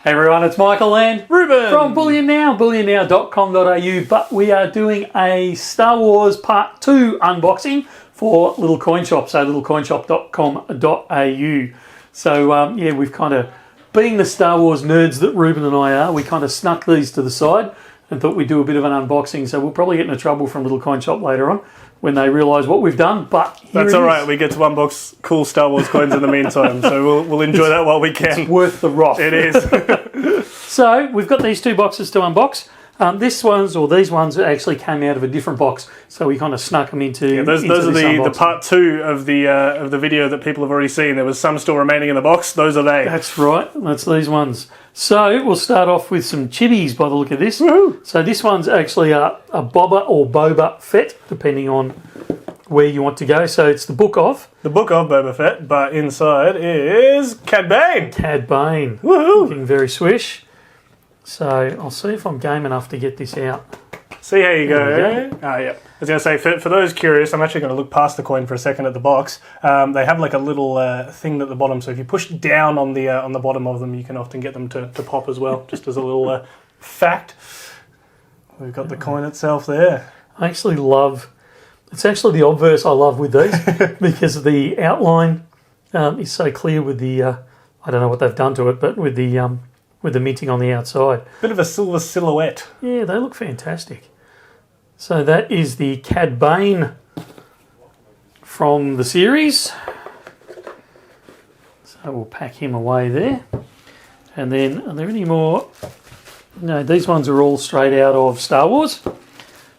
Hey everyone, it's Michael and Ruben from Bullion Now, bullionnow.com.au. But we are doing a Star Wars Part 2 unboxing for Little Coin Shop, so littlecoinshop.com.au. So yeah, we've kind of, being the Star Wars nerds that Ruben and I are, we kind of snuck these to the side and thought we'd do a bit of an unboxing. So we'll probably get into trouble from Little Coin Shop later on when they realise what we've done, but that's all right. We get to unbox cool Star Wars coins in the meantime, so we'll enjoy that while we can. It's worth the wrath. It is. So we've got these two boxes to unbox. These ones actually came out of a different box, so we kind of snuck them into. Yeah, those are the part 2 of the video that people have already seen. There was some still remaining in the box. Those are they. That's right. That's these ones. So we'll start off with some chibis by the look of this. Woohoo! So this one's actually a Boba or Boba Fett, depending on where you want to go. So it's the Book of Boba Fett, but inside is Cad Bane. Cad Bane. Woohoo! Looking very swish. So I'll see if I'm game enough to get this out. See how you go. Yeah. I was going to say, for those curious, I'm actually going to look past the coin for a second at the box. They have like a little thing at the bottom, so if you push down on the bottom of them, you can often get them to pop as well, just as a little fact. We've got the coin itself there. I actually love, it's actually the obverse I love with these because the outline is so clear with the, I don't know what they've done to it, but with the minting on the outside. Bit of a silver silhouette. Yeah, they look fantastic. So that is the Cad Bane from the series. So we'll pack him away there. And then, are there any more? No, these ones are all straight out of Star Wars.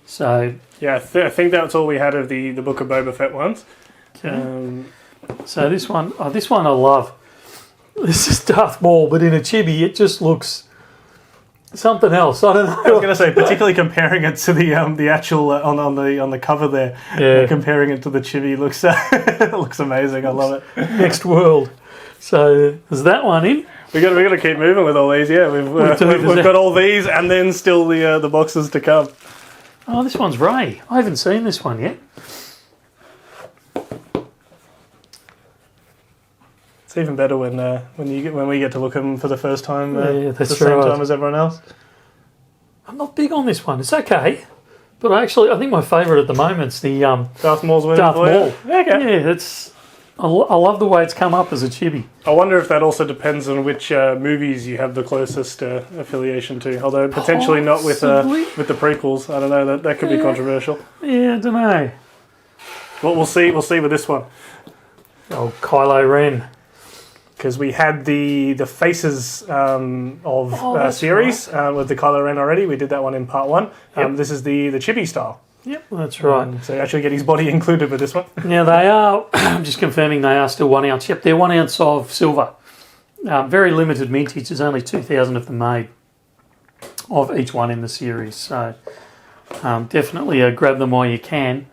So yeah, I think that's all we had of the Book of Boba Fett ones. Okay. So this one I love. This is Darth Maul, but in a chibi, it just looks something else. I don't know. I was going to say, particularly comparing it to the actual on the cover there. Yeah. Comparing it to the chibi looks looks amazing. I love it. Next world. So there's that one in. We got to keep moving with all these. Yeah, we've got all these, and then still the boxes to come. Oh, this one's Ray. I haven't seen this one yet. It's even better when we get to look at them for the first time. Yeah, that's at the same right. time as everyone else. I'm not big on this one. It's okay, but I think my favourite at the moment's the Darth Maul's winning. Darth Maul. Okay. Yeah, I love the way it's come up as a chibi. I wonder if that also depends on which movies you have the closest affiliation to. Although potentially not with the prequels. I don't know. That could be controversial. Yeah, I don't know. Well, we'll see. We'll see with this one. Oh, Kylo Ren. Because we had the faces of series with the Kylo Ren already. We did that one in part 1. Yep. This is the chibi style. Yep, that's right. So you actually get his body included with this one. Now they are, I'm just confirming they are still 1 ounce. Yep, they're 1 ounce of silver. Very limited mintage. There's only 2,000 of them made of each one in the series. So definitely grab them while you can.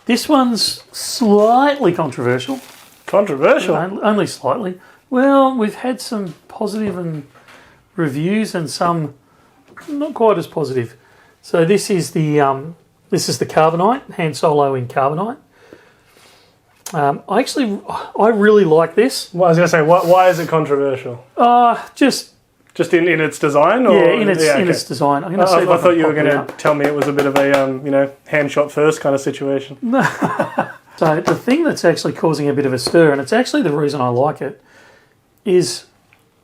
This one's slightly controversial. Controversial? Only slightly. Well, we've had some positive reviews and some not quite as positive. So this is the Carbonite, Han Solo in Carbonite. I really like this. Well, I was going to say, why is it controversial? Just in its design? Or? Yeah, in its design. I'm gonna see I thought you were going to tell me it was a bit of a hand shot first kind of situation. So the thing that's actually causing a bit of a stir, and it's actually the reason I like it, is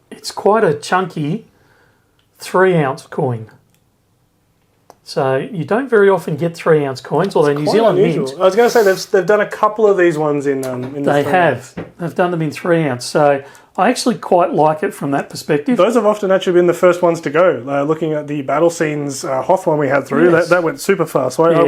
it's quite a chunky 3 ounce coin. So you don't very often get 3 ounce coins, although New Zealand Mint. I was going to say they've done a couple of these ones in They have. They've done them in 3 ounce. So I actually quite like it from that perspective. Those have often actually been the first ones to go. Looking at the battle scenes Hoth one we had through, yes. that went super fast. So I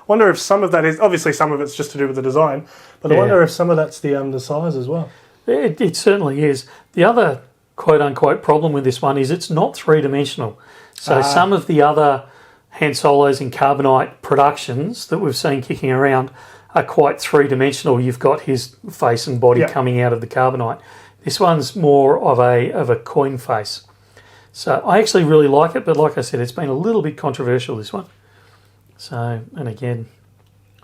wonder if some of that is, obviously some of it's just to do with the design, but I wonder if some of that's the size as well. It certainly is. The other quote unquote problem with this one is it's not 3-dimensional. So some of the other Han Solos in Carbonite productions that we've seen kicking around are quite 3-dimensional. You've got his face and body coming out of the Carbonite. This one's more of a coin face. So I actually really like it, but like I said, it's been a little bit controversial, this one. So, and again,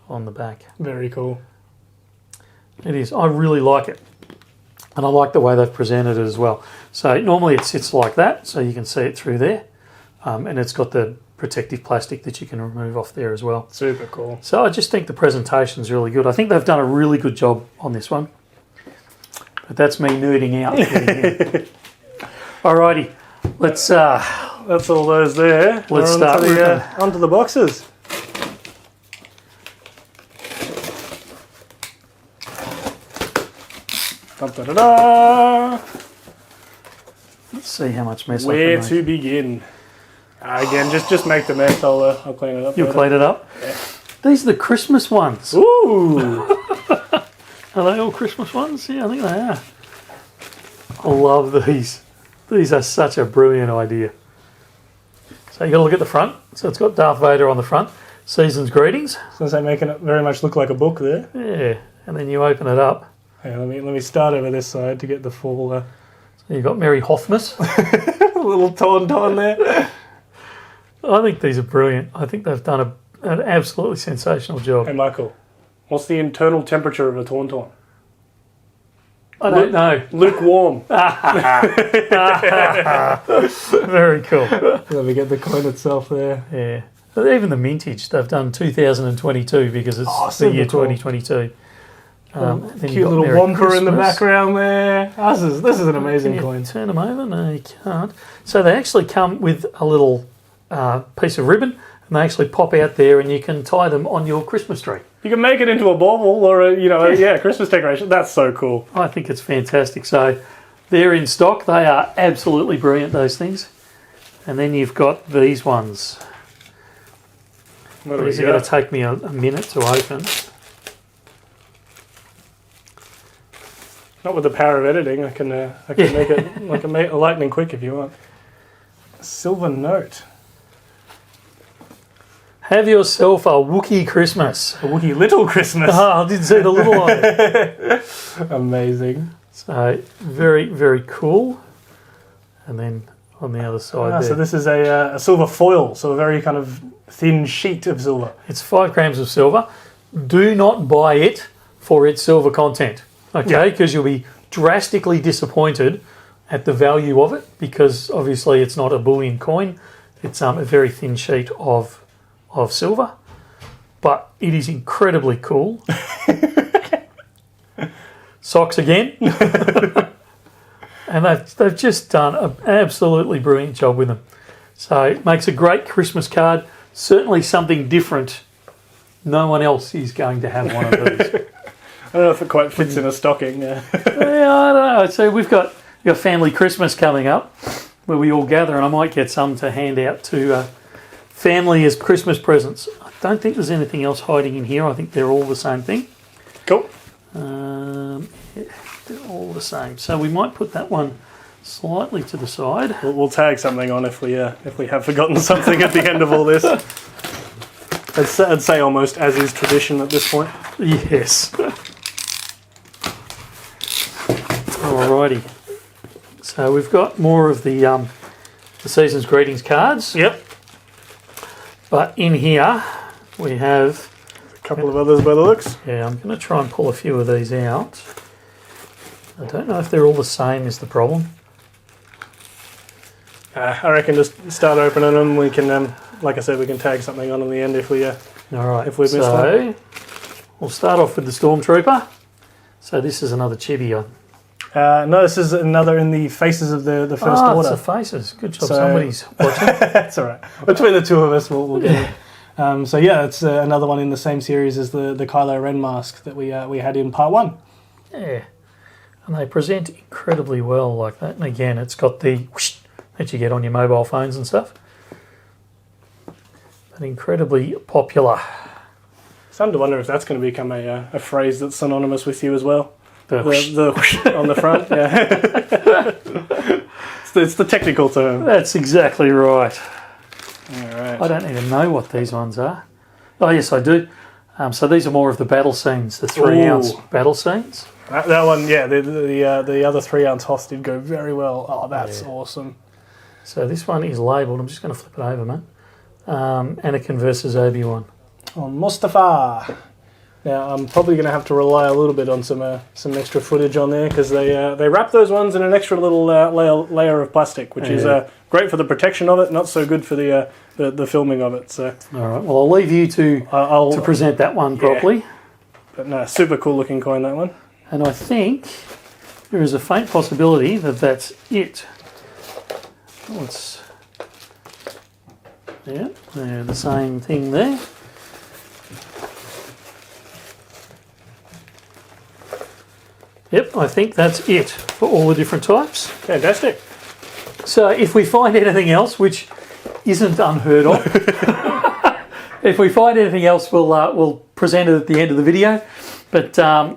on the back. Very cool. It is. I really like it. And I like the way they've presented it as well. So normally it sits like that, so you can see it through there. And it's got the protective plastic that you can remove off there as well. Super cool. So I just think the presentation's really good. I think they've done a really good job on this one. But that's me nerding out. Alrighty, let's... That's all those there. Let's start onto the boxes. Da-da-da-da. Let's see how much mess Where I can to begin? Again, just make the mess. I'll clean it up. You'll clean it up? Yeah. These are the Christmas ones. Ooh! Are they all Christmas ones? Yeah, I think they are. I love these. These are such a brilliant idea. So you got to look at the front. So it's got Darth Vader on the front. Season's greetings. So they're making it very much look like a book there. Yeah, and then you open it up. Hey, let me start over this side to get the full. So you've got Merry Hothmas. A little tauntaun there. I think these are brilliant. I think they've done an absolutely sensational job. Hey, Michael, what's the internal temperature of a tauntaun? I don't know. Lukewarm. Very cool. Let me get the coin itself there. Yeah. But even the mintage, they've done 2022 because it's the year 2022. Cute little Wampa in the background there. This is an amazing coin. Turn them over? No, you can't. So they actually come with a little piece of ribbon, and they actually pop out there, and you can tie them on your Christmas tree. You can make it into a bauble or a Christmas decoration. That's so cool. I think it's fantastic. So they're in stock. They are absolutely brilliant, those things. And then you've got these ones. These are going to take me a minute to open. Not with the power of editing. I can make it like a lightning quick if you want. A silver note. Have yourself a Wookiee Christmas. A Wookiee little Christmas. I didn't see the little one. Amazing. So very, very cool. And then on the other side there. So this is a silver foil, so a very kind of thin sheet of silver. It's 5 grams of silver. Do not buy it for its silver content, okay? Because you'll be drastically disappointed at the value of it because obviously it's not a bullion coin. It's a very thin sheet of silver, but it is incredibly cool. Socks again. And they've just done an absolutely brilliant job with them. So it makes a great Christmas card. Certainly something different. No one else is going to have one of these. I don't know if it quite fits in a stocking. Yeah, I don't know. So we've got your family Christmas coming up where we all gather, and I might get some to hand out to family as Christmas presents. I don't think there's anything else hiding in here. I think they're all the same thing. Cool. Yeah, they're all the same. So we might put that one slightly to the side. We'll tag something on if we have forgotten something at the end of all this. I'd say almost as is tradition at this point. Yes. Alrighty. So we've got more of the season's greetings cards. Yep. But in here we have a couple of others by the looks. Yeah, I'm going to try and pull a few of these out. I don't know if they're all the same is the problem. I reckon just start opening them. We can, like I said, we can tag something on in the end if we. All right. If we miss one. We'll start off with the Stormtrooper. So this is another chibi. No, this is another in the faces of the First Order. It's the faces. Good job. Somebody's watching. That's all right. Between the two of us, we'll get it. So yeah, it's another one in the same series as the Kylo Ren mask that we had in part 1. Yeah, and they present incredibly well like that. And again, it's got the whoosh that you get on your mobile phones and stuff. But incredibly popular. Starting to wonder if that's going to become a phrase that's synonymous with you as well. The whoosh on the front. Yeah. It's the technical term. That's exactly right. All right. I don't even know what these ones are. Oh, yes, I do. So these are more of the battle scenes, the 3-ounce battle scenes. That one, yeah, the other 3-ounce Hoth did go very well. Oh, that's awesome. So this one is labelled, I'm just going to flip it over, mate. Anakin versus Obi-Wan. On Mustafar. Now I'm probably going to have to rely a little bit on some extra footage on there because they wrap those ones in an extra little layer of plastic, which is great for the protection of it, not so good for the filming of it. So all right, well I'll leave you to present that one properly. Yeah. But no, super cool looking coin, that one. And I think there is a faint possibility that that's it. Yeah, they're the same thing there. Yep, I think that's it for all the different types. Fantastic. So if we find anything else, which isn't unheard of, if we find anything else, we'll present it at the end of the video. But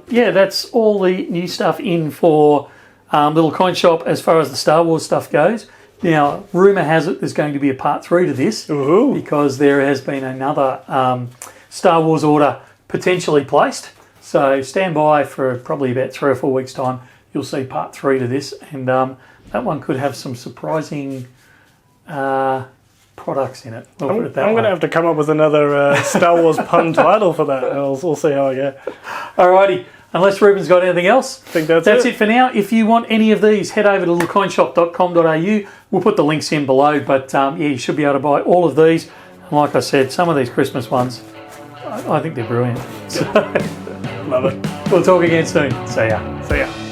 yeah, that's all the new stuff in for Little Coin Shop as far as the Star Wars stuff goes. Now, rumour has it there's going to be a part 3 to this. Ooh. Because there has been another Star Wars order potentially placed. So stand by for probably about 3 or 4 weeks' time. You'll see part 3 to this. And that one could have some surprising products in it. I'm going to have to come up with another Star Wars pun title for that. We'll see how I go. Alrighty. Unless Ruben's got anything else. I think that's it for now. If you want any of these, head over to littlecoinshop.com.au. We'll put the links in below. But yeah, you should be able to buy all of these. And like I said, some of these Christmas ones, I think they're brilliant. So, love it. We'll talk again soon. See ya. See ya.